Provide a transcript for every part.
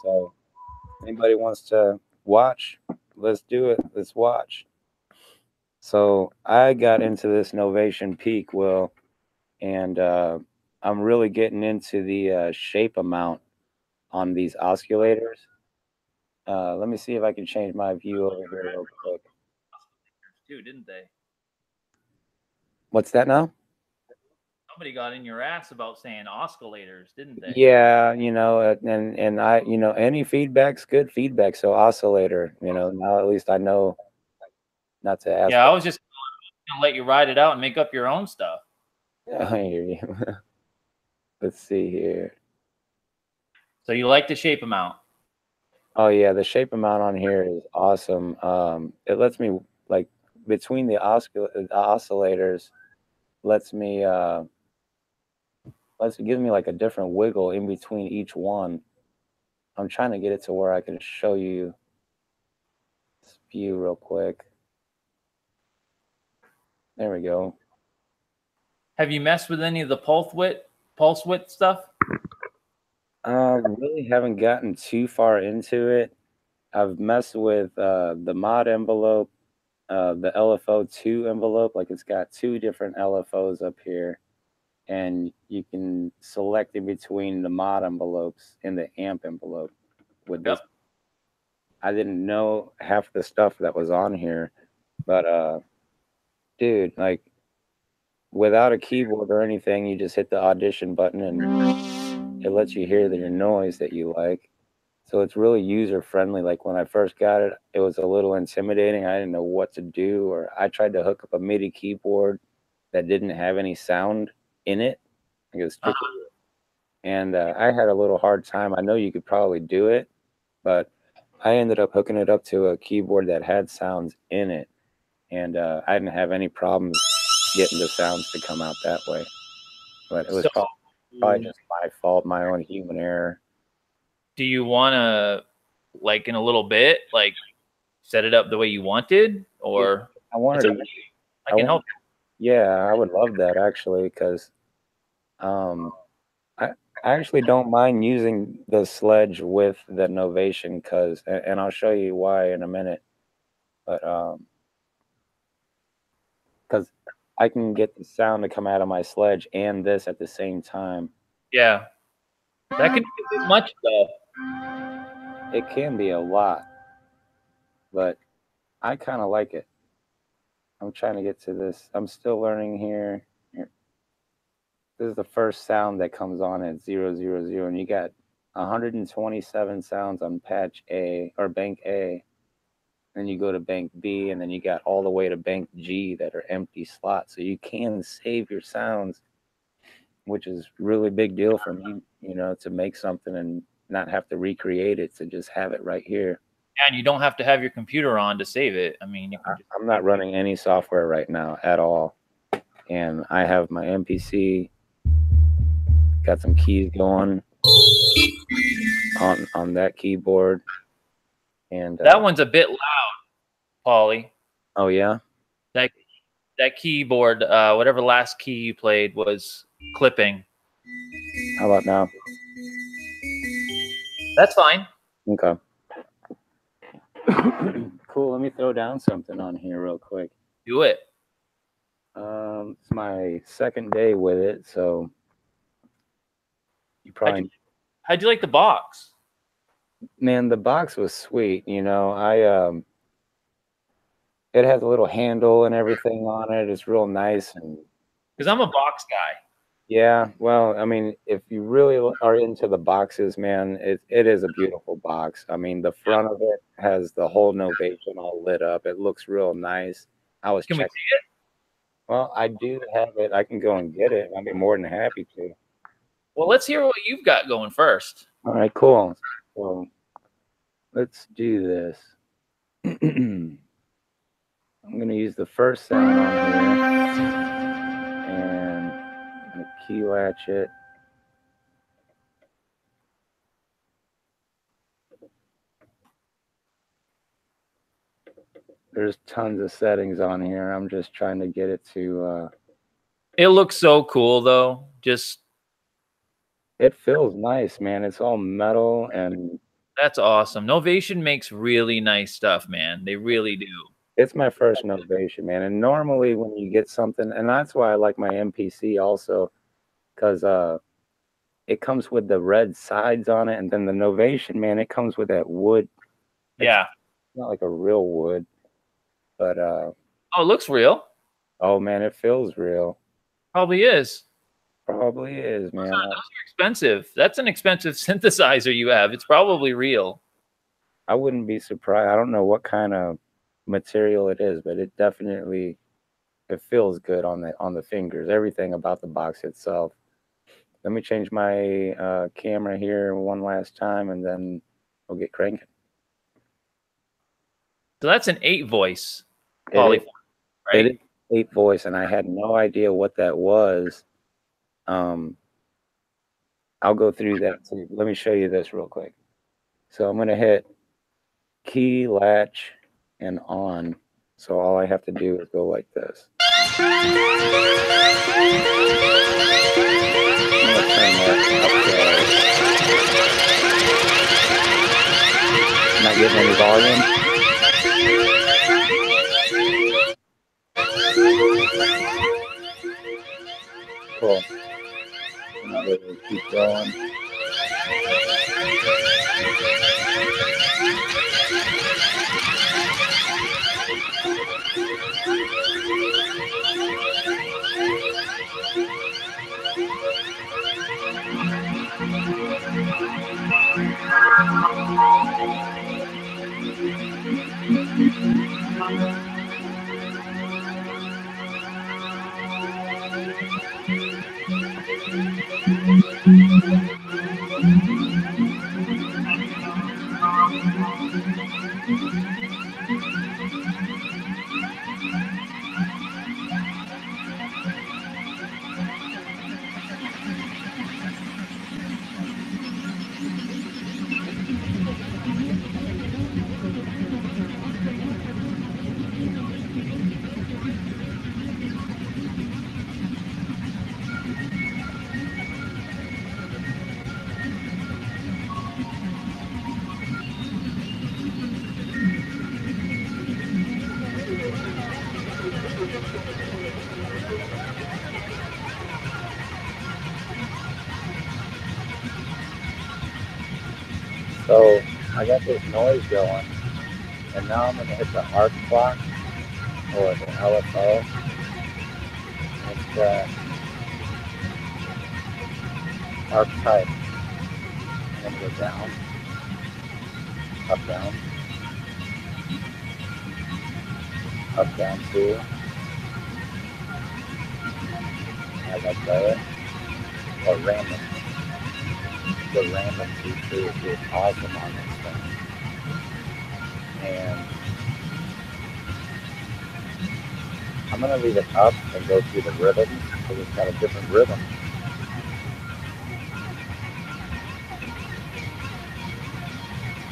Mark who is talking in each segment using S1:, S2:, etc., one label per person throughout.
S1: So anybody wants to watch, let's do it. Let's watch. So I got into this Novation Peak, Will, and I'm really getting into the shape amount on these oscillators. Let me see if I can change my view over here real quick.
S2: Too, didn't they?
S1: What's that now?
S2: Somebody got in your ass about saying oscillators, didn't they?
S1: Yeah, and I, any feedback's good feedback. So oscillator, now at least I know not to ask.
S2: Yeah, I was just gonna let you ride it out and make up your own stuff.
S1: I hear you. Let's see here.
S2: So you like the shape amount?
S1: Oh yeah, the shape amount on here is awesome. It lets me like between the oscillators, lets me gives me like a different wiggle in between each one. I'm trying to get it to where I can show you this view real quick. There we go.
S2: Have you messed with any of the pulse width stuff?
S1: Really haven't gotten too far into it. I've messed with the mod envelope, the LFO2 envelope. Like it's got two different LFOs up here, and you can select in between the mod envelopes and the amp envelope with this. I didn't know half the stuff that was on here, but dude, like without a keyboard or anything, you just hit the audition button and it lets you hear your noise that you like. So it's really user friendly. Like when I first got it, it was a little intimidating. I didn't know what to do, or I tried to hook up a MIDI keyboard that didn't have any sound in it. Like it was strictly, and I had a little hard time. I know you could probably do it, but I ended up hooking it up to a keyboard that had sounds in it, and I didn't have any problems getting the sounds to come out that way. But it was probably just my fault, my own human error.
S2: Do you want to, like in a little bit, like set it up the way you wanted, or
S1: I wanted to.
S2: I can help.
S1: Yeah, I would love that actually, because I actually don't mind using the sledge with the Novation, and I'll show you why in a minute. But because I can get the sound to come out of my sledge and this at the same time.
S2: Yeah, that could be as much though.
S1: It can be a lot, but I kind of like it. I'm trying to get to this. I'm still learning here. This is the first sound that comes on at 000, and you got 127 sounds on patch A or bank A. Then you go to bank B, and then you got all the way to bank G that are empty slots. So you can save your sounds, which is really big deal for me, to make something and not have to recreate it, to just have it right here.
S2: And you don't have to have your computer on to save it. I mean,
S1: I'm not running any software right now at all. And I have my Mpc, got some keys going on that keyboard. And
S2: that one's a bit loud, Poli.
S1: Oh yeah?
S2: That keyboard, whatever last key you played was clipping.
S1: How about now?
S2: That's fine.
S1: Okay. Cool. Let me throw down something on here real quick.
S2: Do it.
S1: It's my second day with it, so you probably.
S2: How'd you like the box?
S1: Man, the box was sweet. It has a little handle and everything on it. It's real nice, and
S2: because I'm a box guy.
S1: Yeah, well, I mean, if you really are into the boxes, man, it is a beautiful box. I mean, the front of it has the whole Novation all lit up. It looks real nice.
S2: Can we see it?
S1: Well, I do have it. I can go and get it. I'd be more than happy to.
S2: Well, let's hear what you've got going first.
S1: All right, cool. So let's do this. I'm going to use the first sound on here, and I'm going to key latch it. There's tons of settings on here. I'm just trying to get it to.
S2: It looks so cool, though.
S1: It feels nice, man. It's all metal, and
S2: That's awesome. Novation makes really nice stuff, man. They really do.
S1: It's my first Novation, man. And normally when you get something, and that's why I like my MPC also, because it comes with the red sides on it, and then the Novation, man, it comes with that wood.
S2: Yeah.
S1: It's not like a real wood, but
S2: oh, it looks real.
S1: Oh man, it feels real.
S2: Probably is.
S1: Probably is, man.
S2: Those are expensive. That's an expensive synthesizer you have. It's probably real.
S1: I wouldn't be surprised. I don't know what kind of material it is, but it definitely it feels good on the fingers. Everything about the box itself. Let me change my camera here one last time, and then we'll get cranking.
S2: So that's an 8-voice polyphonic, right?
S1: It is 8-voice, and I had no idea what that was. I'll go through that. So let me show you this real quick. So I'm going to hit key, latch, and on. So all I have to do is go like this. I'm going to turn that up. Not getting any volume. Cool. I'm going to keep going. So I got this noise going, and now I'm going to hit the arc clock, or the LFO. It's the arc type. I'm going to go down, up, down, 2. As I play it, or random. The random feature is awesome on this thing. And I'm going to leave it up and go through the rhythm, because it's got a different rhythm.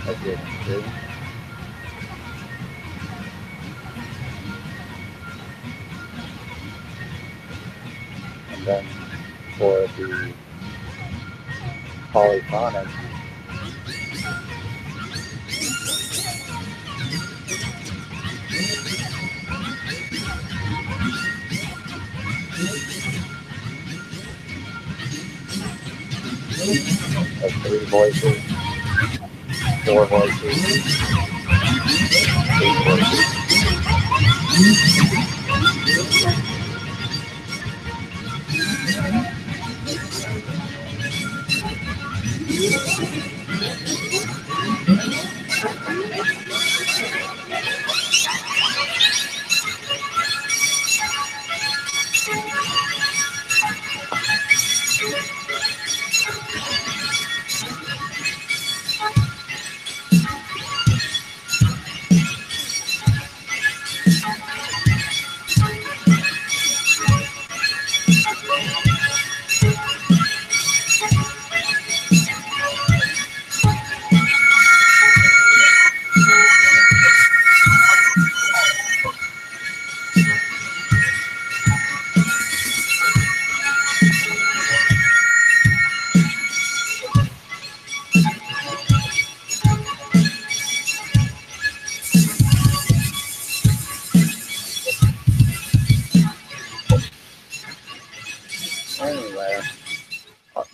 S1: As you can see. And then for the polyphonic, of 3 voices, 4 voices, 8 voices.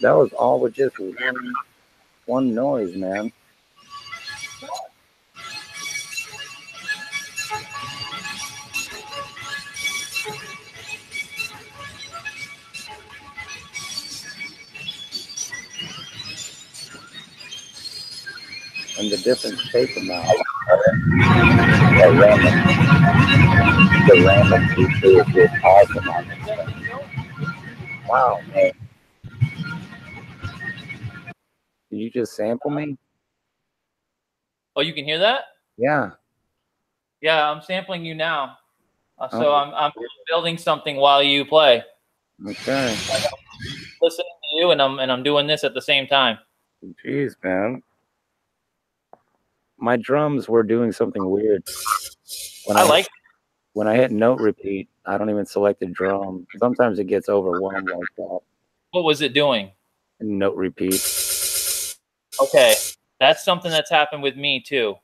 S1: That was all with just one noise, man. And the different shape amount. The random feature is just awesome on this thing. Wow, man. Did you just sample me?
S2: Oh, you can hear that?
S1: Yeah.
S2: Yeah, I'm sampling you now. So I'm building something while you play.
S1: Okay.
S2: Listening to you, and I'm doing this at the same time.
S1: Jeez, man. My drums were doing something weird. When I hit note repeat, I don't even select a drum. Sometimes it gets overwhelmed like that.
S2: What was it doing?
S1: Note repeat. Okay.
S2: That's something that's happened with me too.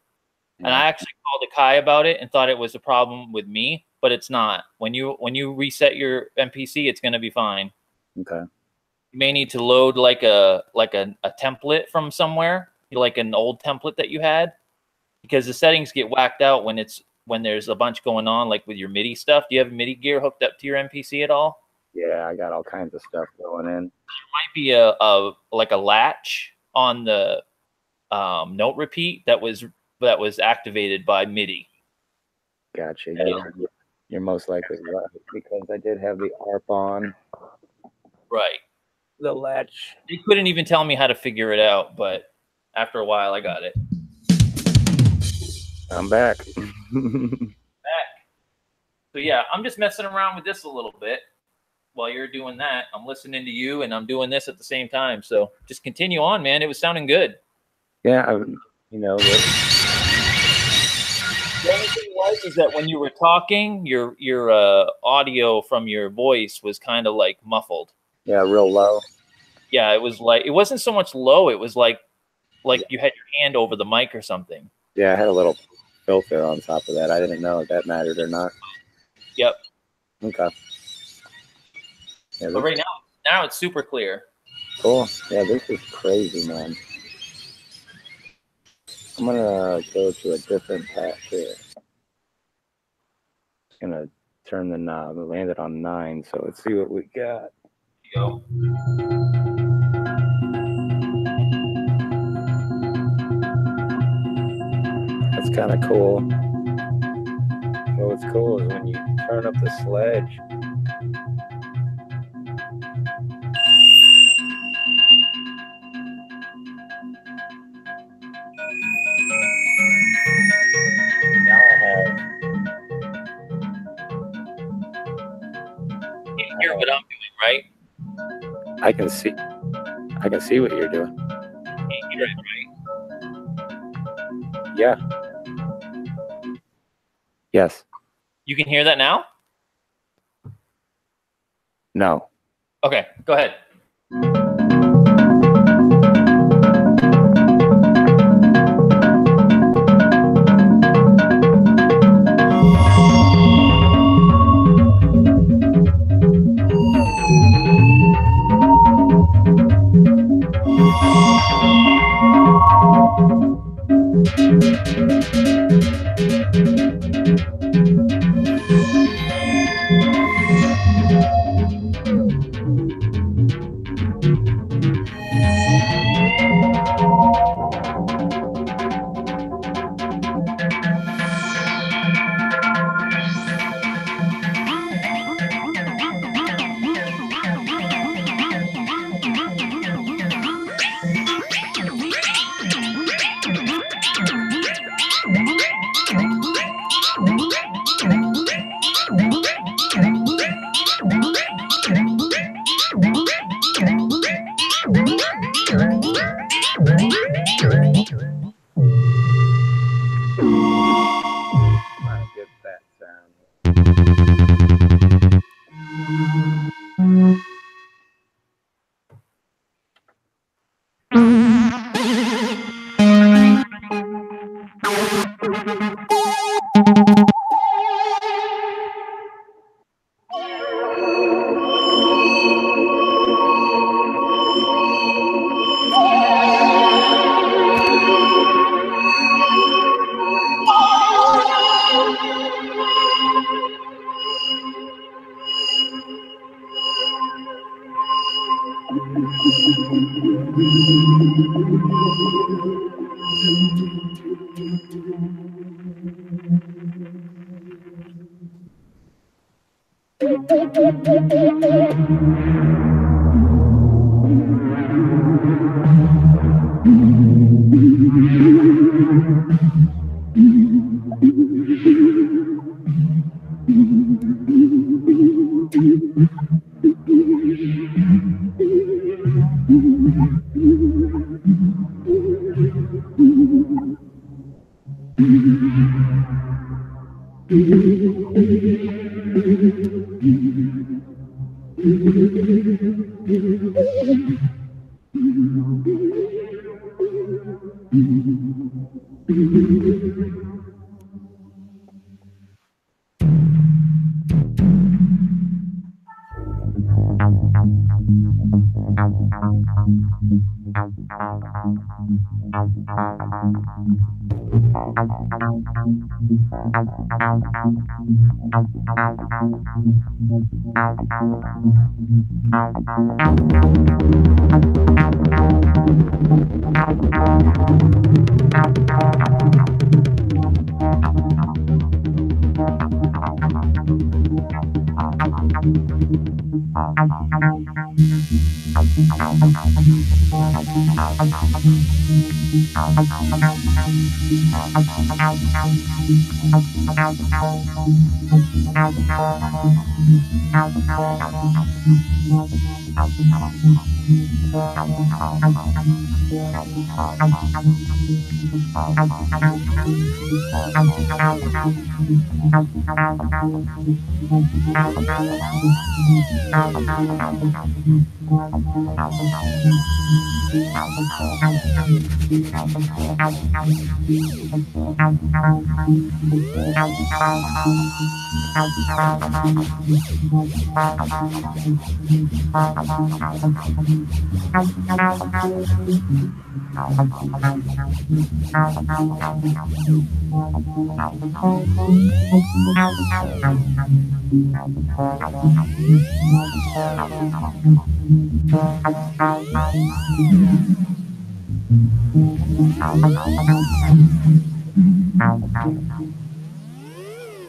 S2: Yeah. And I actually called Akai about it and thought it was a problem with me, but it's not. When you reset your MPC, it's going to be fine. Okay. You may need to load like a template from somewhere, like an old template that you had, because the settings get whacked out when there's a bunch going on, like with your MIDI stuff. Do you have MIDI gear hooked up to your MPC at all? Yeah, I got all kinds of stuff going in. There might be a latch on the note repeat that was activated by MIDI. Gotcha. Yeah, you're most likely right, because I did have the ARP on. Right. The latch. You couldn't even tell me how to figure it out, but after a while, I got it. I'm back. So yeah, I'm just messing around with this a little bit while you're doing that. I'm listening to you, and I'm doing this at the same time. So just continue on, man. It was sounding good. Yeah, the only thing is that when you were talking, your audio from your voice was kind of like muffled. Yeah, real low. Yeah, it was like, it wasn't so much low. It was like you had your hand over the mic or something. Yeah, I had a little filter on top of that. I didn't know if that mattered or not. Yep. Okay. Yeah, but right now it's super clear. Cool. Yeah, this is crazy, man. I'm gonna go to a different patch here. Just gonna turn the knob. We landed on 9, so let's see what we got. Go. That's kind of cool. So what's cool is when you turn up the sledge, now I have. You can hear what I'm doing, right? I can see what you're doing. You can hear it, right? Yeah. Yes. You can hear that now? No. Okay, go ahead.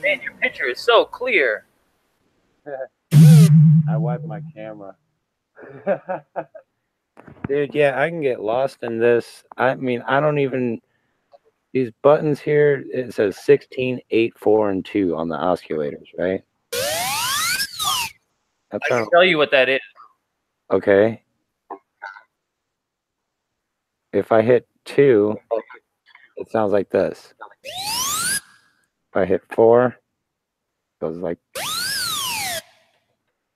S2: Man, your picture is so clear.
S1: I wiped my camera. Dude, yeah, I can get lost in this. I mean, I don't even... These buttons here, it says 16, 8, 4, and 2 on the oscillators, right?
S2: I can tell you what that is.
S1: Okay. If I hit 2, it sounds like this. If I hit 4, it goes like...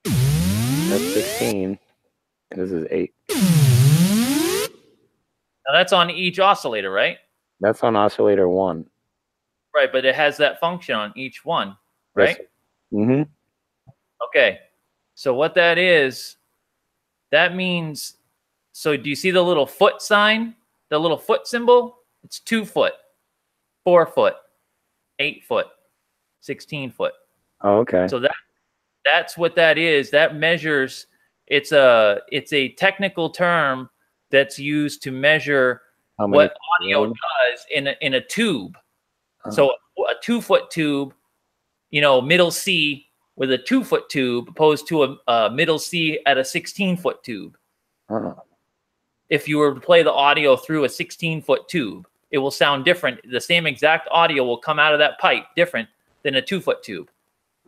S1: That's 16. And this is 8.
S2: Now that's on each oscillator, right?
S1: That's on oscillator 1.
S2: Right, but it has that function on each one, right?
S1: Yes. Mm-hmm.
S2: Okay. So what that is, that means, so do you see the little foot sign? The little foot symbol? It's 2 foot, 4 foot, 8 foot, 16 foot.
S1: Oh, okay.
S2: So that's what that is. That measures, it's a technical term that's used to measure what audio does in a tube. So a 2 foot tube, you know, middle C with a 2 foot tube opposed to a middle C at a 16 foot tube. If you were to play the audio through a 16 foot tube, it will sound different. The same exact audio will come out of that pipe different than a 2 foot tube.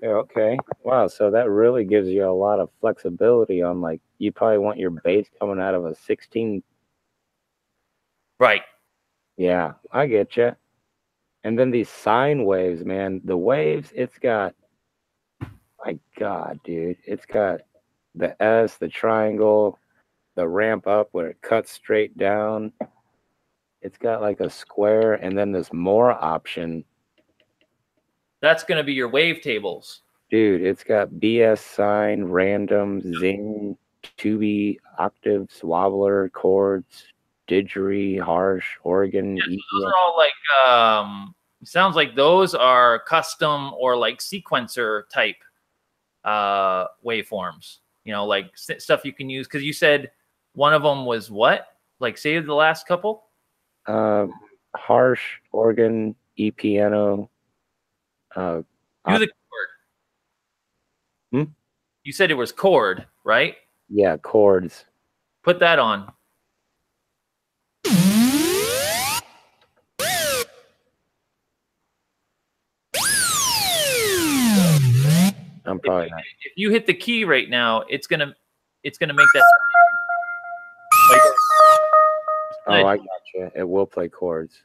S1: Yeah, okay. Wow. So that really gives you a lot of flexibility on, like, you probably want your bass coming out of a 16.
S2: Right.
S1: Yeah, I get you. And then these sine waves, man, the waves, it's got, my God, dude, it's got the S, the triangle, the ramp up where it cuts straight down. It's got like a square and then this more option.
S2: That's going to be your wavetable.
S1: Dude, it's got BS sine, random, zing, tubey, octaves, wobbler, chords, didgeridoo, harsh, organ.
S2: Yeah, so those are all like, sounds like those are custom or like sequencer type waveforms. You know, like stuff you can use. Because you said one of them was what? Like, say the last couple?
S1: harsh organ, E piano.
S2: Do the chord.
S1: Hmm?
S2: You said it was chord, right?
S1: Yeah, chords.
S2: Put that on.
S1: I'm probably not.
S2: If you hit the key right now, it's gonna make that.
S1: Oh, I got you. It will play chords.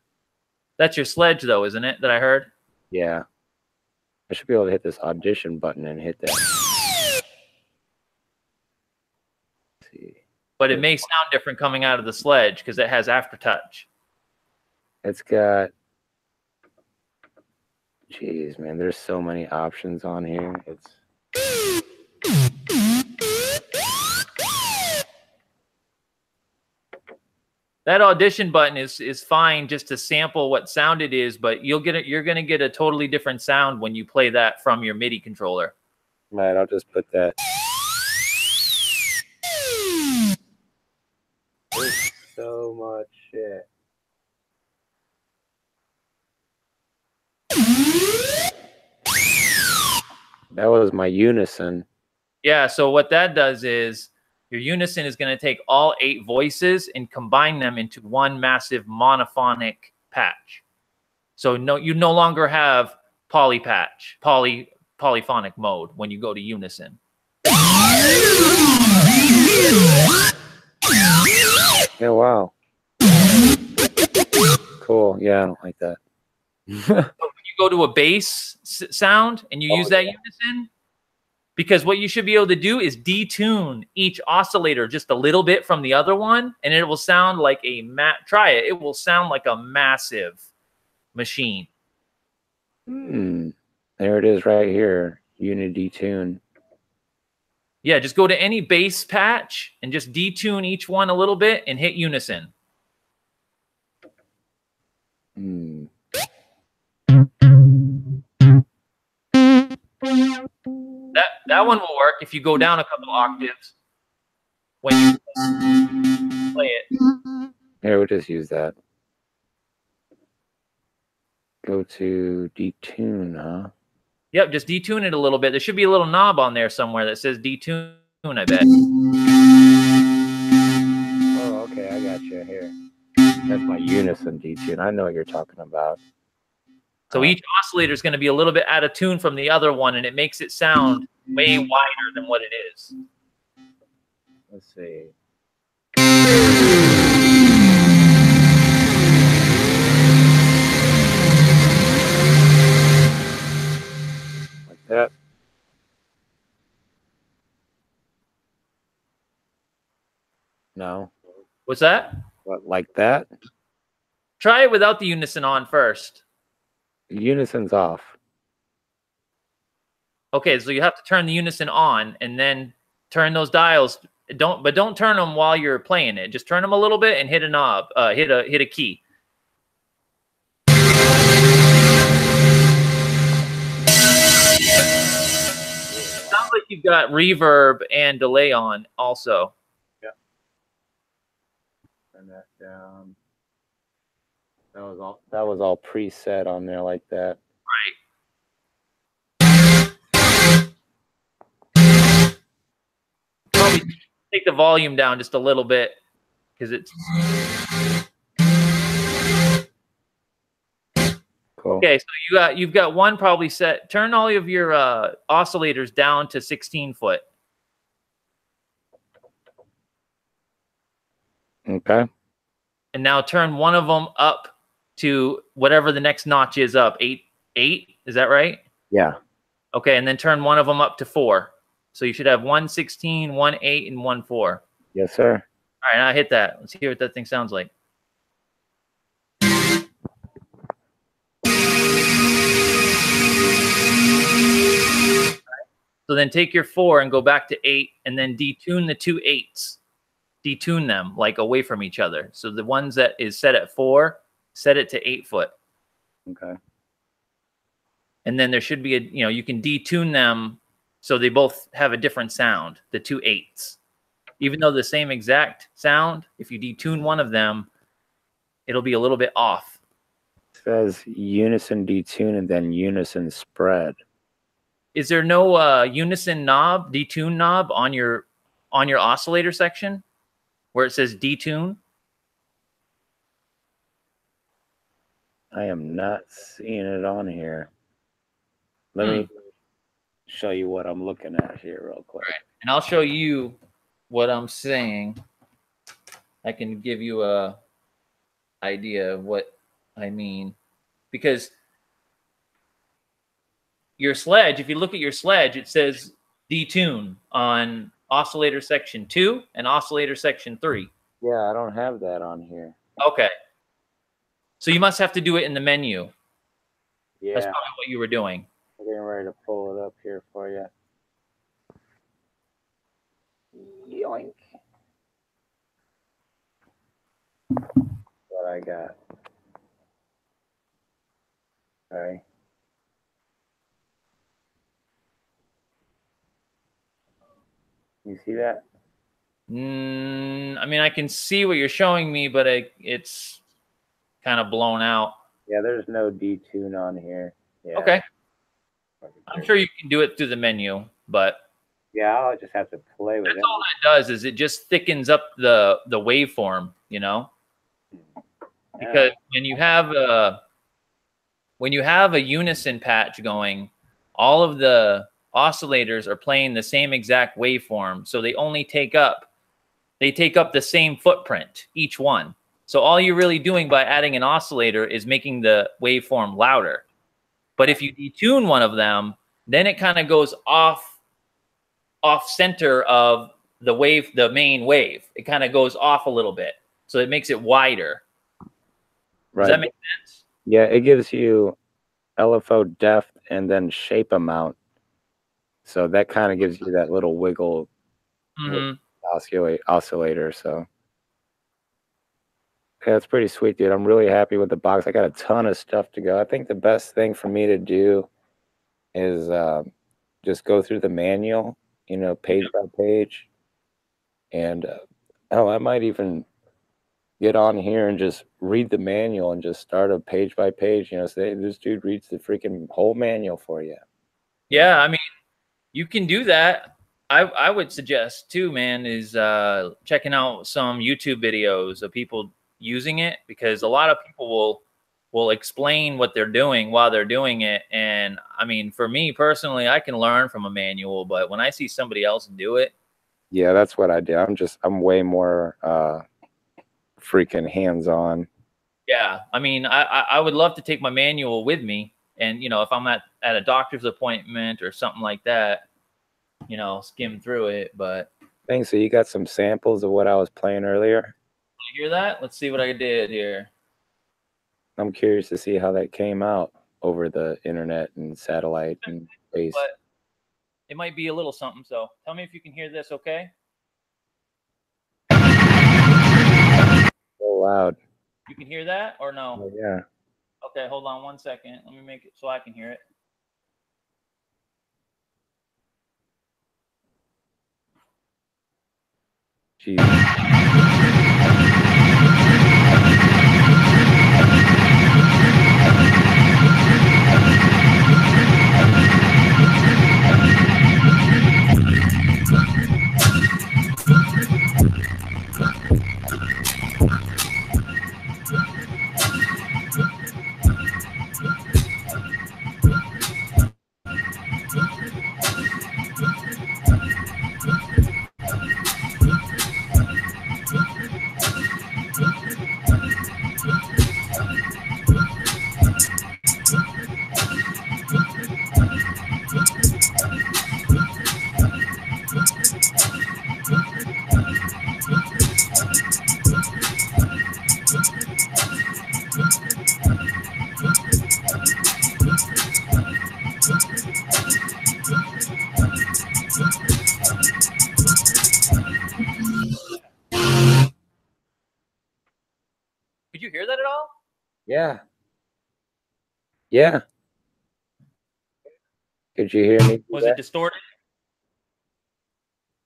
S2: That's your sledge, though, isn't it? That I heard.
S1: Yeah. I should be able to hit this audition button and hit that. Let's see.
S2: But it may sound different coming out of the sledge because it has aftertouch.
S1: It's got. Jeez, man, there's so many options on here. It's.
S2: That audition button is fine just to sample what sound it is, but you're gonna get a totally different sound when you play that from your MIDI controller.
S1: Right, I'll just put that. There's so much shit. That was my unison.
S2: Yeah, so what that does is your unison is going to take all 8 voices and combine them into one massive monophonic patch. So you no longer have polyphonic mode when you go to unison.
S1: Yeah, wow. Cool. Yeah, I don't like that.
S2: When you go to a bass sound and you use that unison, because what you should be able to do is detune each oscillator just a little bit from the other one, and it will sound like a try it. It will sound like a massive machine.
S1: There it is right here. Unity tune.
S2: Yeah, just go to any bass patch and just detune each one a little bit and hit unison. That one will work if you go down a couple octaves when you play it.
S1: Here, we'll just use that. Go to detune, huh?
S2: Yep, just detune it a little bit. There should be a little knob on there somewhere that says detune, I bet.
S1: Oh, okay, I got you here. That's my unison detune. I know what you're talking about.
S2: So each oscillator is going to be a little bit out of tune from the other one, and it makes it sound way wider than what it is.
S1: Let's see. Like that. No.
S2: What's that?
S1: What, like that?
S2: Try it without the unison on first.
S1: The unison's off.
S2: Okay, so you have to turn the unison on and then turn those dials. Don't turn them while you're playing it. Just turn them a little bit and hit a knob, hit a key. Sounds like you've got reverb and delay on also.
S1: Yeah. Turn that down. That was all preset on there like that.
S2: Right. Probably take the volume down just a little bit because it's
S1: cool.
S2: Okay, so you've got one probably set. Turn all of your oscillators down to 16 foot.
S1: Okay.
S2: And now turn one of them up to whatever the next notch is up. 8. Is that right?
S1: Yeah.
S2: Okay, and then turn one of them up to 4. So you should have 1 16, 1 8, and 1 4.
S1: Yes, sir.
S2: All right, now hit that. Let's hear what that thing sounds like. So then take your 4 and go back to 8, and then detune the 2 8s. Detune them like away from each other. So the ones that is set at 4, set it to 8 foot.
S1: Okay.
S2: And then there should be you can detune them so they both have a different sound, the 2 8s. Even though the same exact sound, if you detune one of them, it'll be a little bit off.
S1: says unison detune and then unison spread.
S2: Is there no unison knob, detune knob on your oscillator section where it says detune?
S1: I am not seeing it on here. Let me show you what I'm looking at here real quick.
S2: Right. And I'll show you what I'm saying. I can give you a idea of what I mean. Because your sledge, if you look at your sledge, it says detune on oscillator section 2 and oscillator section 3.
S1: Yeah, I don't have that on here.
S2: Okay. So you must have to do it in the menu.
S1: Yeah.
S2: That's probably what you were doing.
S1: I'm getting ready to pull it up here for you. Yoink. What I got. Okay. You see that?
S2: I mean, I can see what you're showing me, but it's kind of blown out.
S1: Yeah, there's no detune on here. Yeah.
S2: Okay. I'm sure you can do it through the menu, but
S1: yeah, I'll just have to play with it.
S2: That's all that does is it just thickens up the waveform, you know? Because when you have a unison patch going, all of the oscillators are playing the same exact waveform, so they only take up the same footprint, each one. So all you're really doing by adding an oscillator is making the waveform louder. But if you detune one of them, then it kind of goes off center of the main wave. It kind of goes off a little bit. So it makes it wider.
S1: Right.
S2: Does that make sense?
S1: Yeah, it gives you LFO depth and then shape amount. So that kind of gives you that little wiggle oscillator. So yeah, it's pretty sweet, dude. I'm really happy with the box. I got a ton of stuff to go. I think the best thing for me to do is just go through the manual, you know, page by page. And I might even get on here and just read the manual and just start a page by page. You know, say this dude reads the freaking whole manual for you.
S2: Yeah, I mean, you can do that. I would suggest too, man, is checking out some YouTube videos of people using it, because a lot of people will explain what they're doing while they're doing it. And I mean, for me personally, I can learn from a manual, but when I see somebody else do it,
S1: yeah, that's what I do. I'm way more freaking hands-on.
S2: Yeah, I mean, I would love to take my manual with me, and you know, if I'm at a doctor's appointment or something like that, you know, skim through it. But
S1: thanks. So you got some samples of what I was playing earlier?
S2: You hear that? Let's see what I did here.
S1: I'm curious to see how that came out over the internet and satellite and space.
S2: But it might be a little something. So tell me if you can hear this, okay?
S1: So loud.
S2: You can hear that or no?
S1: Oh, yeah.
S2: Okay, hold on 1 second. Let me make it so I can hear it.
S1: Jeez.
S2: Could you hear that at all?
S1: Yeah. Yeah. Could you hear me?
S2: Was it distorted?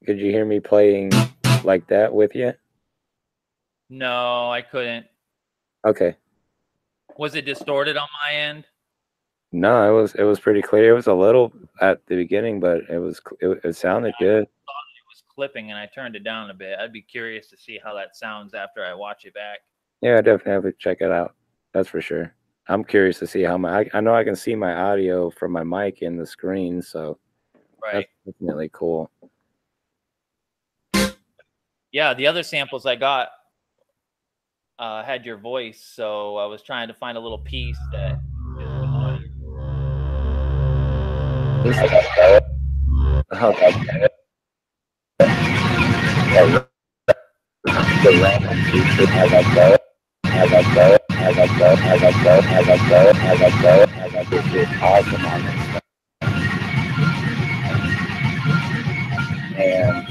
S1: Could you hear me playing like that with you?
S2: No, I couldn't.
S1: Okay.
S2: Was it distorted on my end?
S1: No, it was pretty clear. It was a little at the beginning, but it sounded good.
S2: I thought it was clipping, and I turned it down a bit. I'd be curious to see how that sounds after I watch it back.
S1: Yeah, I definitely have to check it out. That's for sure. I'm curious to see how I know I can see my audio from my mic in the screen, so
S2: right.
S1: That's definitely cool.
S2: Yeah, the other samples I got had your voice, so I was trying to find a little piece that.
S1: Awesome on this. And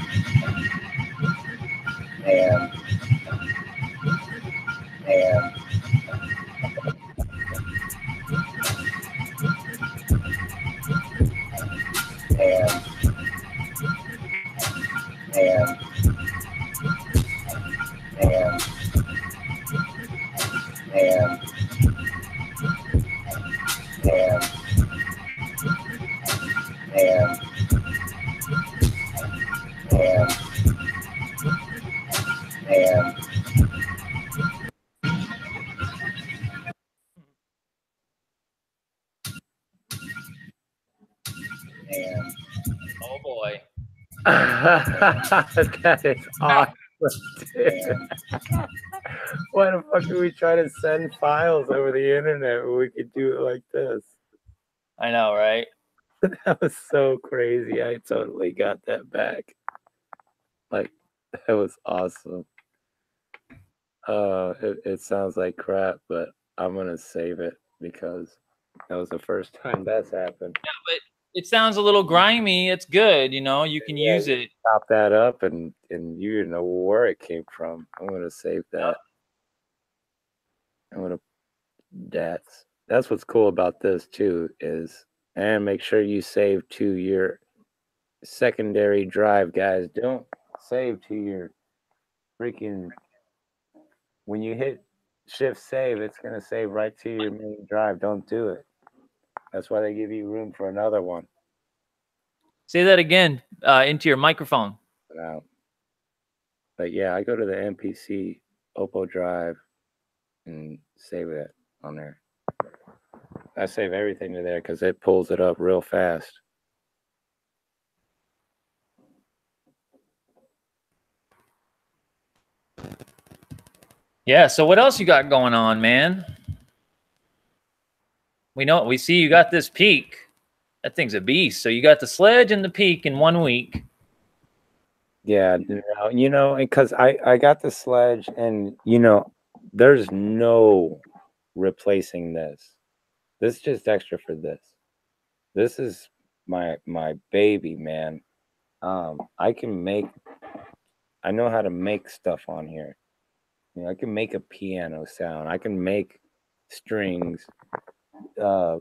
S2: Oh boy.
S1: That is awesome, dude. Why the fuck are we trying to send files over the internet when we could do it like this?
S2: I know, right?
S1: That was so crazy. I totally got that back. Like, that was awesome. It sounds like crap, but I'm gonna save it because that was the first time that's happened.
S2: Yeah, but it sounds a little grimy. It's good, you know. You can use it.
S1: Chop that up, and you know where it came from. I'm gonna save that. I'm gonna. That's what's cool about this too is, and make sure you save to your secondary drive, guys. Don't save to your freaking. When you hit shift save, it's gonna save right to your main drive. Don't do it. That's why they give you room for another one.
S2: Say that again into your microphone.
S1: But yeah, I go to the Mpc Oppo drive and save it on there. I save everything to there because it pulls it up real fast.
S2: Yeah. So what else you got going on, man? We see you got this peak. That thing's a beast. So you got the sledge and the peak in 1 week.
S1: Yeah, you know, because I got the sledge, and you know, there's no replacing this. This is just extra for this. This is my baby, man. I know how to make stuff on here. You know, I can make a piano sound. I can make strings. I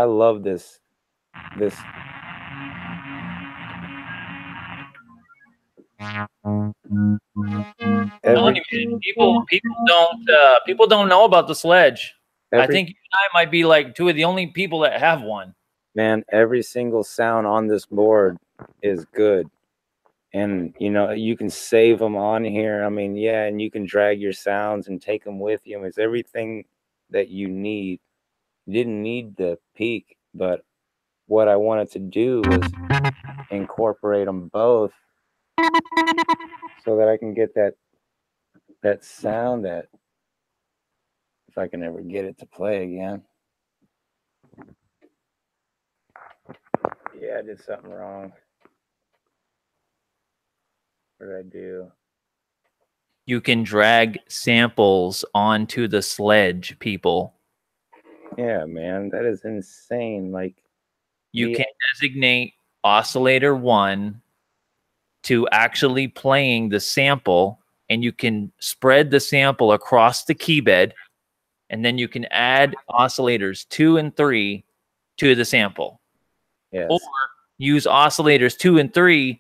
S1: love this.
S2: People don't know about the sledge. I think you and I might be like two of the only people that have one.
S1: Man, every single sound on this board is good. And, you know, you can save them on here. I mean, yeah, and you can drag your sounds and take them with you. It's everything that you need. You didn't need the peak, but what I wanted to do was incorporate them both so that I can get that sound that, if I can ever get it to play again. Yeah, I did something wrong. What did I do?
S2: You can drag samples onto the sledge, people.
S1: Yeah, man, that is insane. Like,
S2: you can designate oscillator 1 to actually playing the sample, and you can spread the sample across the key bed, and then you can add oscillators 2 and 3 to the sample.
S1: Yes.
S2: Or use oscillators 2 and 3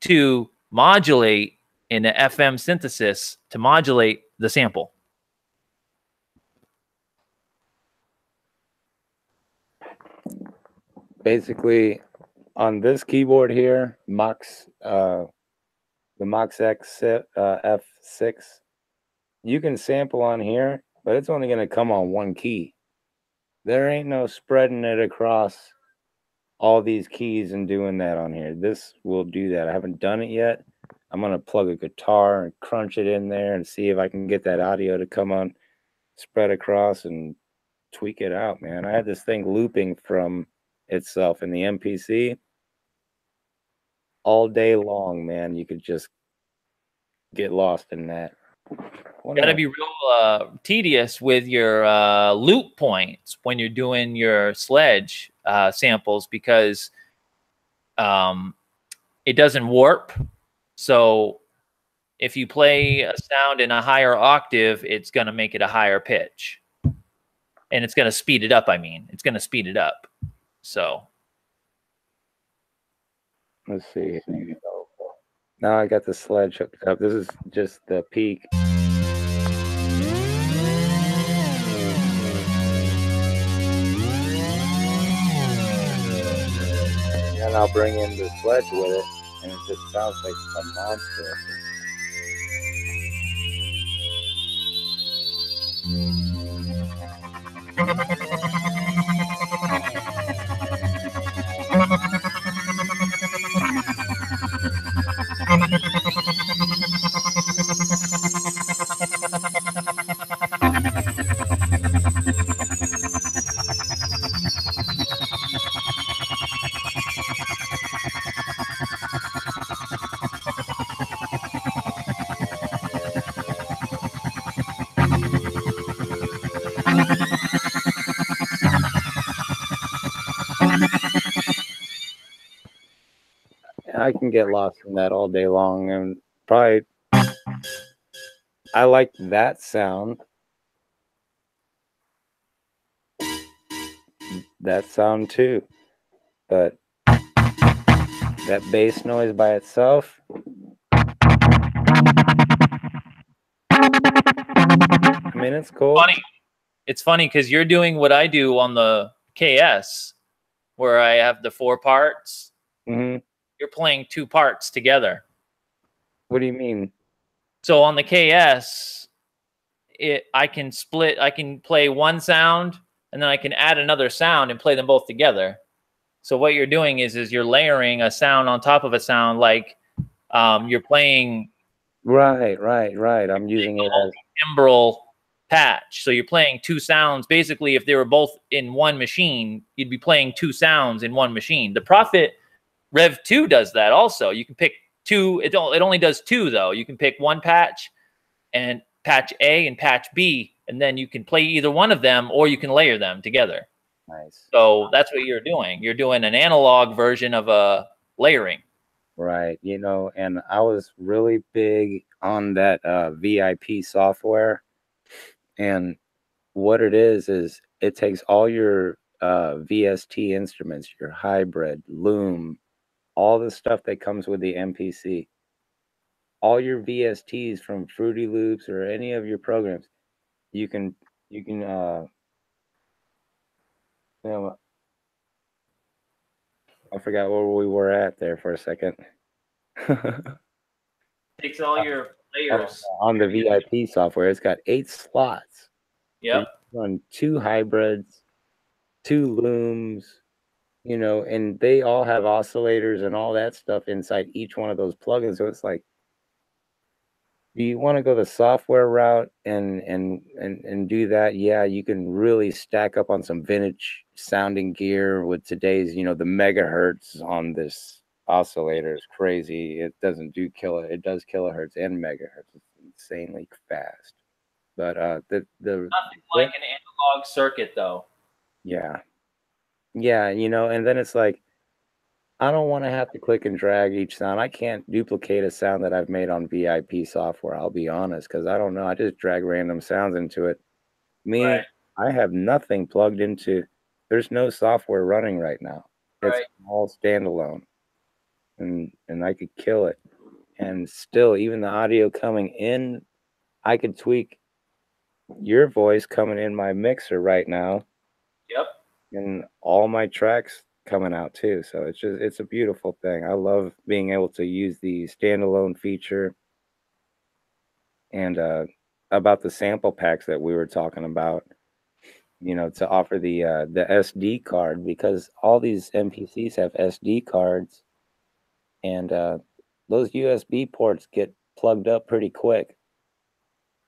S2: to modulate in an FM synthesis to modulate the sample.
S1: basically on this keyboard here, the Mpc X F6, you can sample on here, but it's only going to come on one key. There ain't no spreading it across all these keys and doing that on here. This will do that. I haven't done it yet. I'm going to plug a guitar and crunch it in there and see if I can get that audio to come on, spread across, and tweak it out, man. I had this thing looping from itself in the MPC all day long, man. You could just get lost in that.
S2: You got to be real tedious with your loop points when you're doing your sledge samples, because it doesn't warp. So if you play a sound in a higher octave, it's going to make it a higher pitch. And it's going to speed it up, I mean. It's going to speed it up. So.
S1: Let's see. Now I got the sledge hooked up. This is just the peak. And I'll bring in the sledge with it, and it just sounds like a monster. I can get lost in that all day long, and probably I like that sound. That sound too, but that bass noise by itself. I mean, it's cool.
S2: It's funny because you're doing what I do on the KS, where I have the 4 parts.
S1: Mm-hmm.
S2: You're playing 2 parts together.
S1: What do you mean?
S2: So on the KS, I can split. I can play one sound, and then I can add another sound and play them both together. So what you're doing is you're layering a sound on top of a sound, like you're playing.
S1: Right. I'm using it as
S2: timbral patch. So you're playing 2 sounds. Basically, if they were both in one machine, you'd be playing 2 sounds in one machine. The Prophet Rev 2 does that also. You can pick 2. It only does 2 though. You can pick one patch, and patch A and patch B, and then you can play either one of them, or you can layer them together.
S1: Nice.
S2: So that's what you're doing. You're doing an analog version of a layering.
S1: Right. You know, and I was really big on that VIP software. And what it is it takes all your VST instruments, your hybrid, loom, all the stuff that comes with the MPC, all your VSTs from Fruity Loops or any of your programs. You can you know, I forgot where we were at there for a second.
S2: Takes all your layers
S1: on the VIP software. It's got 8 slots.
S2: Yep.
S1: Run 2 hybrids, 2 looms, you know, and they all have oscillators and all that stuff inside each one of those plugins. So it's like, do you want to go the software route and do that? Yeah, you can really stack up on some vintage sounding gear with today's, you know, the megahertz on this oscillator is crazy. It doesn't do it does kilohertz and megahertz. It's insanely fast. But the
S2: nothing like an analog circuit though.
S1: Yeah, you know, and then it's like, I don't want to have to click and drag each sound. I can't duplicate a sound that I've made on VIP software, I'll be honest, because I don't know. I just drag random sounds into it. Right. I have nothing plugged into. There's no software running right now. It's all standalone, and I could kill it. And still, even the audio coming in, I could tweak your voice coming in my mixer right now.
S2: Yep.
S1: And all my tracks coming out too. So it's a beautiful thing. I love being able to use the standalone feature. And about the sample packs that we were talking about, you know, to offer the SD card, because all these MPCs have SD cards, and those USB ports get plugged up pretty quick.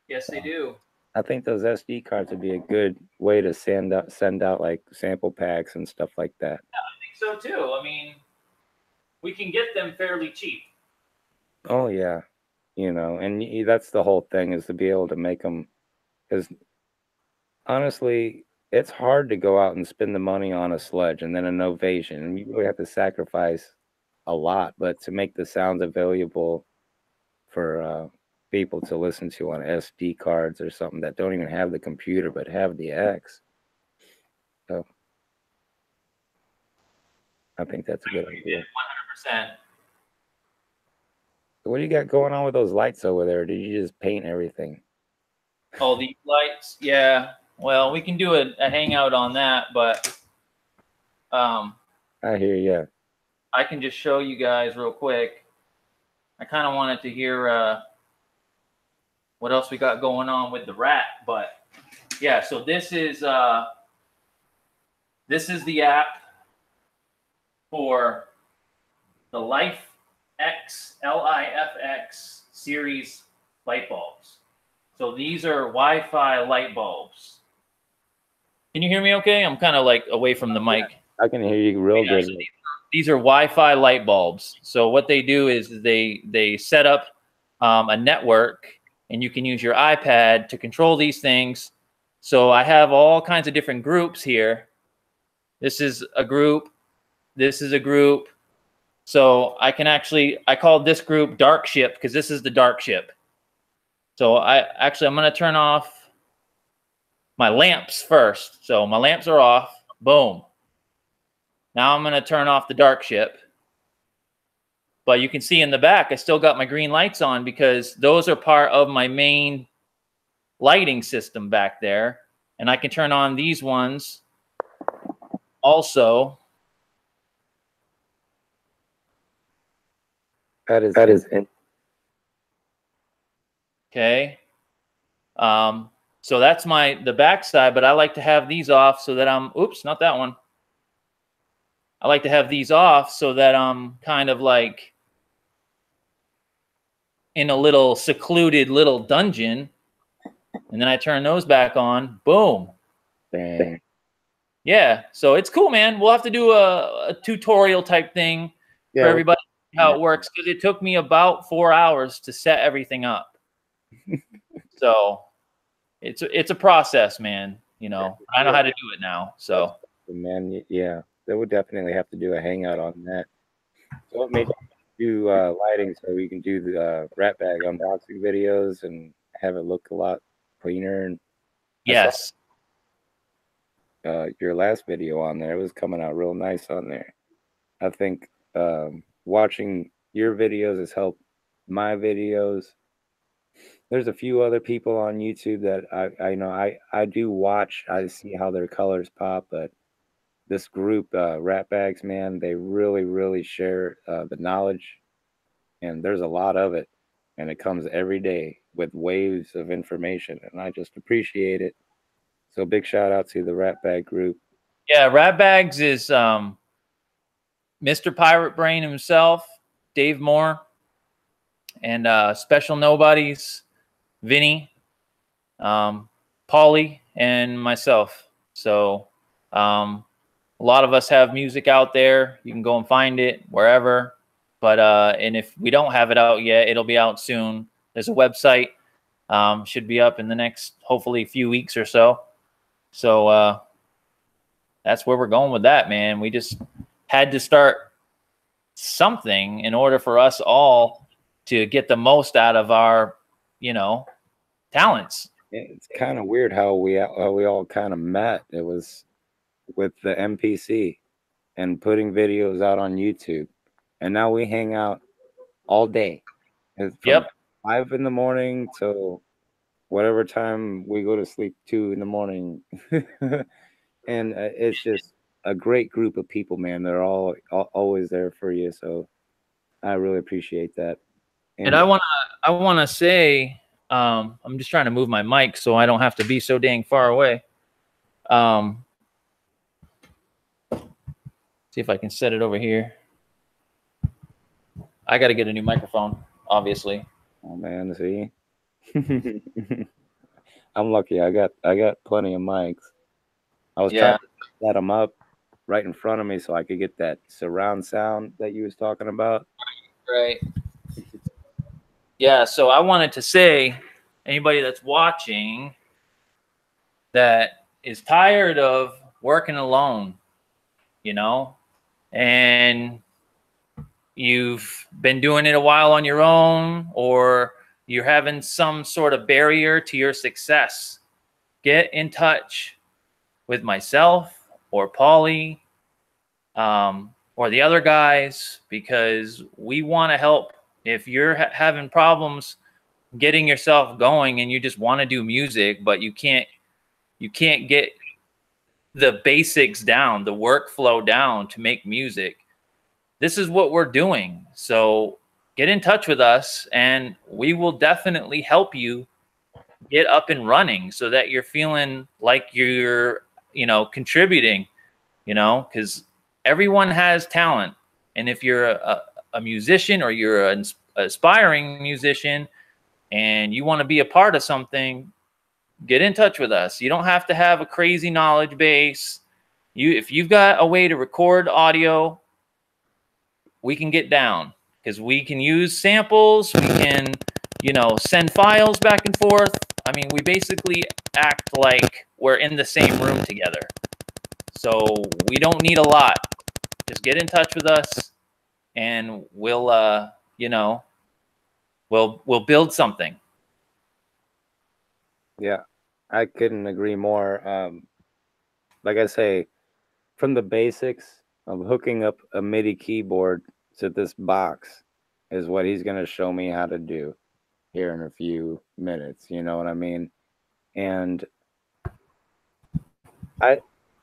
S2: Yes, they do.
S1: I think those SD cards would be a good way to send out like sample packs and stuff like that.
S2: Yeah, I think so too. I mean, we can get them fairly cheap.
S1: Oh yeah, you know, and that's the whole thing, is to be able to make them, because honestly, it's hard to go out and spend the money on a sledge and then a Novation, and you really have to sacrifice a lot. But to make the sounds available for people to listen to on SD cards or something that don't even have the computer but have the X, so I think that's a good idea.
S2: 100%.
S1: So what do you got going on with those lights over there? Did you just paint everything?
S2: Oh, these lights, yeah. Well, we can do a hangout on that, but
S1: I hear you.
S2: I can just show you guys real quick. I kind of wanted to hear what else we got going on with the rat, but yeah. So this is the app for the LIFX series light bulbs. So these are Wi-Fi light bulbs. Can you hear me okay? I'm kind of like away from the mic.
S1: I can hear you real good.
S2: So these are Wi-Fi light bulbs. So what they do is they set up a network, and you can use your iPad to control these things. So I have all kinds of different groups here. This is a group. This is a group. So I called this group Dark Ship because this is the dark ship. So I'm going to turn off my lamps first. So my lamps are off. Boom. Now I'm going to turn off the dark ship. But you can see in the back, I still got my green lights on because those are part of my main lighting system back there. And I can turn on these ones also.
S1: That is it.
S2: Okay. So that's the back side, but I like to have these off so that oops, not that one. I like to have these off so that I'm kind of like in a little secluded little dungeon. And then I turn those back on. Boom.
S1: Dang.
S2: Yeah. So it's cool, man. We'll have to do a tutorial type thing for everybody, how it works, because it took me about 4 hours to set everything up. So it's a process, man. You know, I know how to do it now. So
S1: man, yeah, they would definitely have to do a hangout on that. So what made you do lighting so we can do the rat bag unboxing videos and have it look a lot cleaner? And
S2: yes,
S1: your last video on there, it was coming out real nice on there. I think watching your videos has helped my videos. There's a few other people on YouTube that I know I do watch. I see how their colors pop, but this group, Rat Bags, man, they really share the knowledge, and there's a lot of it, and it comes every day with waves of information, and I just appreciate it. So big shout out to the Rat Bag group.
S2: Yeah, Rat Bags is Mr. Pirate Brain himself, Dave Moore, and Special Nobodies, Vinny, Poli, and myself. So a lot of us have music out there. You can go and find it wherever. But and if we don't have it out yet, it'll be out soon. There's a website. Should be up in the next, hopefully, few weeks or so. So that's where we're going with that, man. We just had to start something in order for us all to get the most out of our, talents.
S1: It's kind of weird how we all kind of met. It was with the Mpc and putting videos out on YouTube, and now we hang out all day. From 5 in the morning till whatever time we go to sleep, 2 in the morning. And it's just a great group of people, man. They're all always there for you. So I really appreciate that.
S2: And I wanna say, I'm just trying to move my mic so I don't have to be so dang far away. See if I can set it over here. I got to get a new microphone, obviously.
S1: Oh man, see, I'm lucky. I got plenty of mics. I was trying to set them up right in front of me so I could get that surround sound that you was talking about.
S2: Right. Yeah. So I wanted to say, anybody that's watching that is tired of working alone, you know, and you've been doing it a while on your own, or you're having some sort of barrier to your success, get in touch with myself or Poli, or the other guys, because we want to help. If you're having problems getting yourself going and you just want to do music, but you can't get the basics down, the workflow down to make music, this is what we're doing. So get in touch with us and we will definitely help you get up and running so that you're feeling like you're, you know, contributing, you know, because everyone has talent. And if you're a musician or you're an aspiring musician and you want to be a part of something, get in touch with us. You don't have to have a crazy knowledge base. If you've got a way to record audio, we can get down, because we can use samples. We can, you know, send files back and forth. I mean, we basically act like we're in the same room together. So we don't need a lot. Just get in touch with us and we'll, you know, we'll build something.
S1: Yeah, I couldn't agree more. Like I say, from the basics of hooking up a MIDI keyboard to this box is what he's going to show me how to do here in a few minutes. You know what I mean? And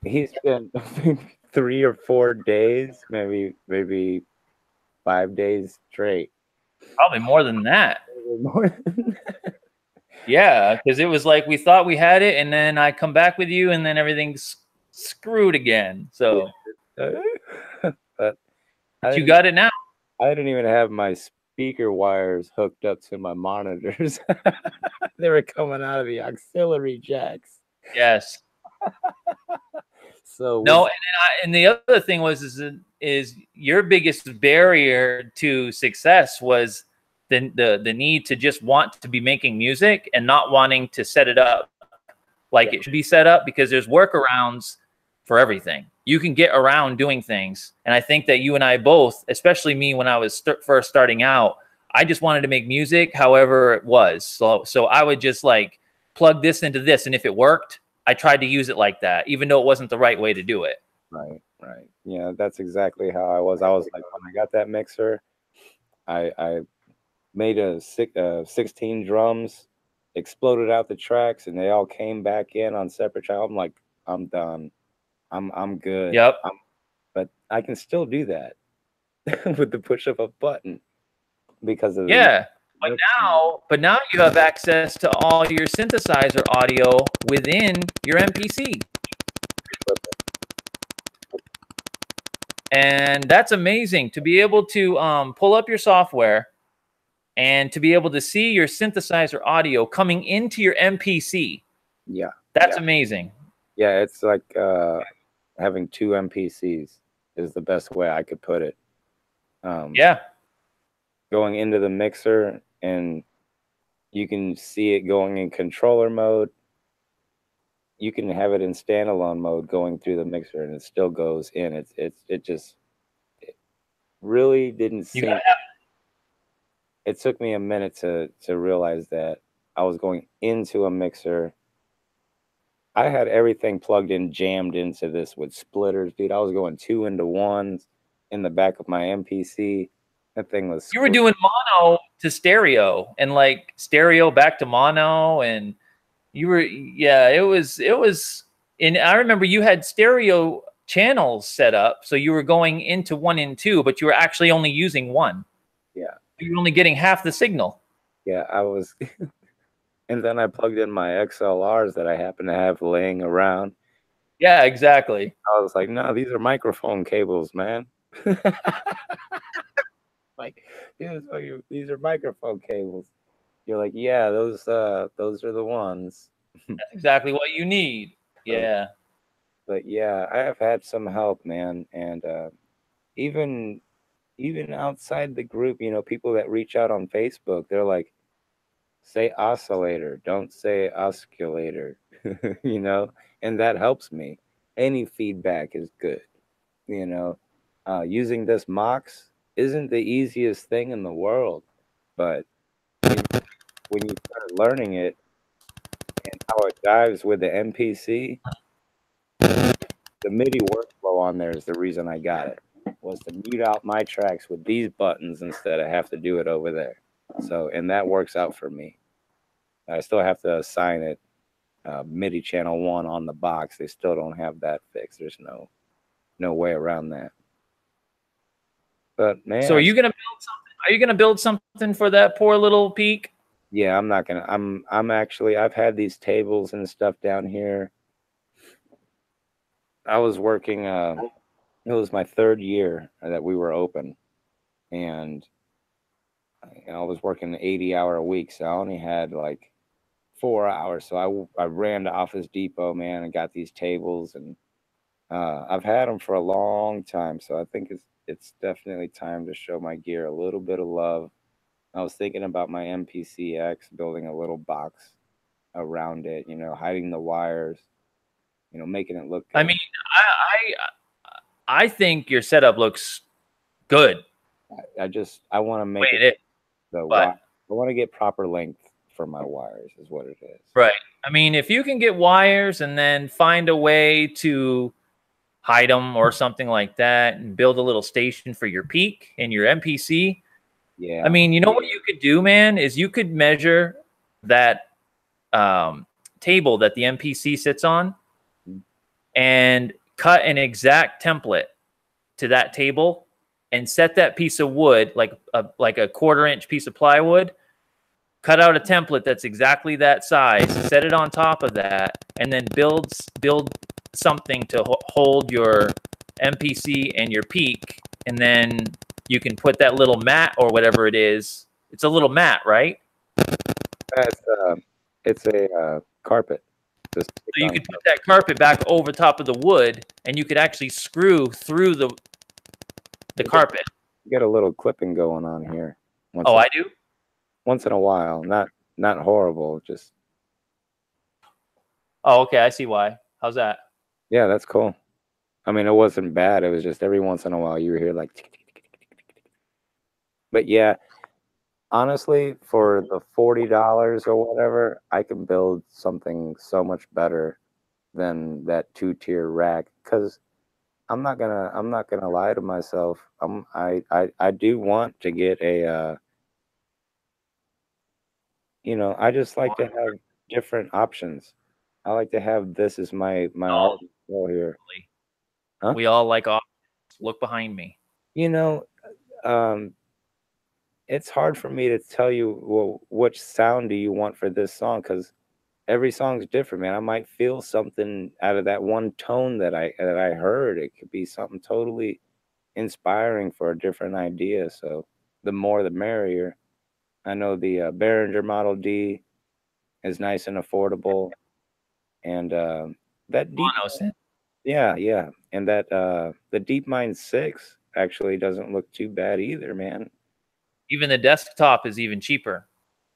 S1: he's been 3 or 4 days, maybe 5 days straight.
S2: Probably more than that. Yeah, because it was like we thought we had it, and then I come back with you, and then everything's screwed again. So,
S1: but
S2: you got it now.
S1: I didn't even have my speaker wires hooked up to my monitors. They were coming out of the auxiliary jacks.
S2: Yes.
S1: So
S2: no, and the other thing is your biggest barrier to success was the need to just want to be making music and not wanting to set it up like it should be set up, because there's workarounds for everything. You can get around doing things. And I think that you and I both, especially me when I was first starting out, I just wanted to make music however it was. So I would just like plug this into this, and if it worked, I tried to use it like that, even though it wasn't the right way to do it.
S1: Right. Yeah, that's exactly how I was. I was like, when I got that mixer, I made a 16 drums, exploded out the tracks, and they all came back in on separate tracks. I'm like, I'm done. I'm good.
S2: Yep.
S1: But I can still do that with the push of a button because of
S2: But now you have access to all your synthesizer audio within your MPC. And that's amazing to be able to pull up your software and to be able to see your synthesizer audio coming into your MPC.
S1: Yeah.
S2: That's amazing.
S1: Yeah, it's like having 2 MPCs is the best way I could put it.
S2: Yeah.
S1: Going into the mixer, and you can see it going in controller mode. You can have it in standalone mode going through the mixer, and it still goes in. It really didn't seem. It took me a minute to realize that I was going into a mixer. I had everything plugged in, jammed into this with splitters, dude. I was going 2 into 1s in the back of my MPC. That thing was.
S2: You were doing mono to stereo and like stereo back to mono, and you were, yeah, it was. And I remember you had stereo channels set up, so you were going into 1 and 2, but you were actually only using 1.
S1: Yeah.
S2: You're only getting half the signal.
S1: Yeah, I was. And then I plugged in my XLRs that I happen to have laying around.
S2: Yeah, exactly.
S1: I was like, no, these are microphone cables, man. Like, these are microphone cables. You're like, yeah, those are the ones.
S2: That's exactly what you need. Yeah.
S1: But yeah, I have had some help, man, and even outside the group, you know, people that reach out on Facebook, they're like, say oscillator, don't say osculator, you know, and that helps me. Any feedback is good, you know. Using this Mox isn't the easiest thing in the world, but when you start learning it and how it dives with the MPC, the MIDI workflow on there is the reason I got it, was to mute out my tracks with these buttons instead of have to do it over there. So, and that works out for me. I still have to assign it MIDI channel 1 on the box. They still don't have that fixed. There's no way around that. But man,
S2: so are you gonna build something? Are you gonna build something for that poor little Peak?
S1: Yeah, I'm not gonna. I'm actually. I've had these tables and stuff down here. I was working. It was my 3rd year that we were open, and I was working 80-hour a week, so I only had like 4 hours. So I ran to Office Depot, man, and got these tables, and I've had them for a long time. So I think it's definitely time to show my gear a little bit of love. I was thinking about my Mpc X, building a little box around it, you know, hiding the wires, you know, making it look good.
S2: I mean, I think your setup looks good.
S1: I want to make I want to get proper length for my wires is what it is.
S2: Right. I mean, if you can get wires and then find a way to hide them or something like that and build a little station for your Peak and your MPC.
S1: Yeah.
S2: I mean, you know what you could do, man, is you could measure that table that the MPC sits on and cut an exact template to that table and set that piece of wood, like a 1/4-inch piece of plywood, cut out a template that's exactly that size, set it on top of that, and then build something to hold your MPC and your Peak, and then you can put that little mat or whatever it is. It's a little mat, right?
S1: It's a carpet.
S2: So you could put that carpet back over top of the wood, and you could actually screw through the carpet.
S1: You get a little clipping going on here.
S2: Oh, I do?
S1: Once in a while. Not horrible, just.
S2: Oh, okay. I see why. How's that?
S1: Yeah, that's cool. I mean, it wasn't bad. It was just every once in a while you were here like. But yeah, honestly, for the $40 or whatever, I can build something so much better than that 2-tier rack. Because I'm not gonna lie to myself. I do want to get a. You know, I just like to have different options. I like to have this as my art here.
S2: Huh? We all like options. Look behind me.
S1: You know, it's hard for me to tell you, well, which sound do you want for this song? Because every song's different, man. I might feel something out of that one tone that I heard. It could be something totally inspiring for a different idea. So the more the merrier. I know the Behringer Model D is nice and affordable, and that deep, yeah, and that the DeepMind 6 actually doesn't look too bad either, man.
S2: Even the desktop is even cheaper.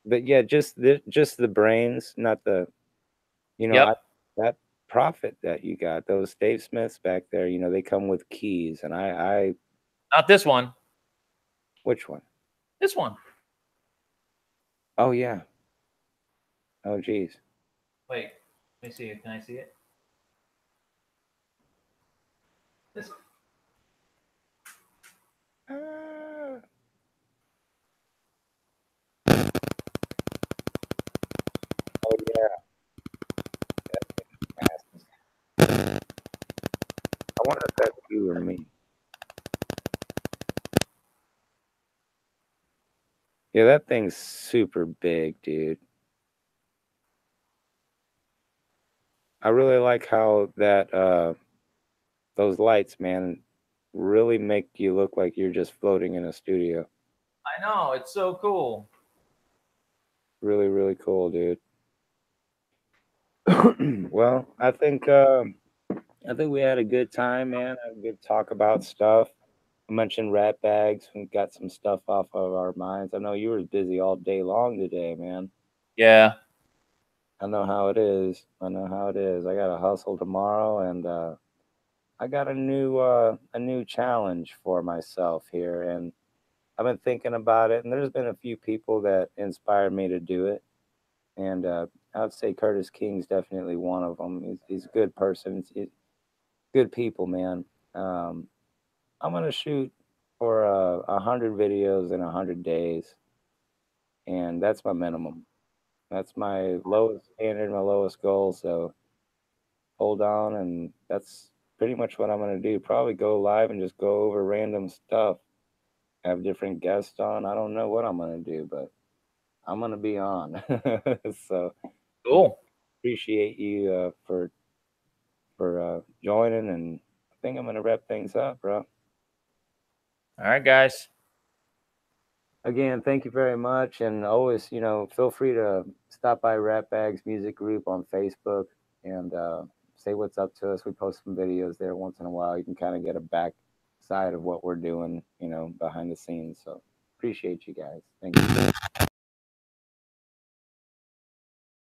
S1: But yeah, just the brains, not the, you know, that Prophet that you got, those Dave Smiths back there, you know, they come with keys, and I
S2: not this one.
S1: Which one?
S2: This one.
S1: Oh yeah. Oh geez.
S2: Wait, let me see it. Can I see it? This one.
S1: Oh yeah. I wonder if that's you or me. Yeah, that thing's super big, dude. I really like how that those lights, man, really make you look like you're just floating in a studio.
S2: I know, it's so cool.
S1: Really, really cool, dude. Well, I think we had a good time, man. Had a good talk about stuff. I mentioned rat bags. We got some stuff off of our minds. I know you were busy all day long today, man.
S2: Yeah.
S1: I know how it is. I know how it is. I got to hustle tomorrow, and I got a new challenge for myself here, and I've been thinking about it. And there's been a few people that inspired me to do it, and I'd say Curtis King's definitely one of them. He's a good person. He's good people, man. Um, I'm gonna shoot for 100 videos in 100 days, and that's my minimum. That's my lowest standard, my lowest goal. So hold on, and that's pretty much what I'm gonna do. Probably go live and just go over random stuff. Have different guests on. I don't know what I'm gonna do, but I'm gonna be on. So
S2: Cool.
S1: appreciate you for joining, and I think I'm gonna wrap things up, bro.
S2: All right, guys.
S1: Again, thank you very much, and always, feel free to stop by Rat Bags Music Group on Facebook and say what's up to us. We post some videos there once in a while. You can kind of get a back side of what we're doing, behind the scenes. So appreciate you guys. Thank you.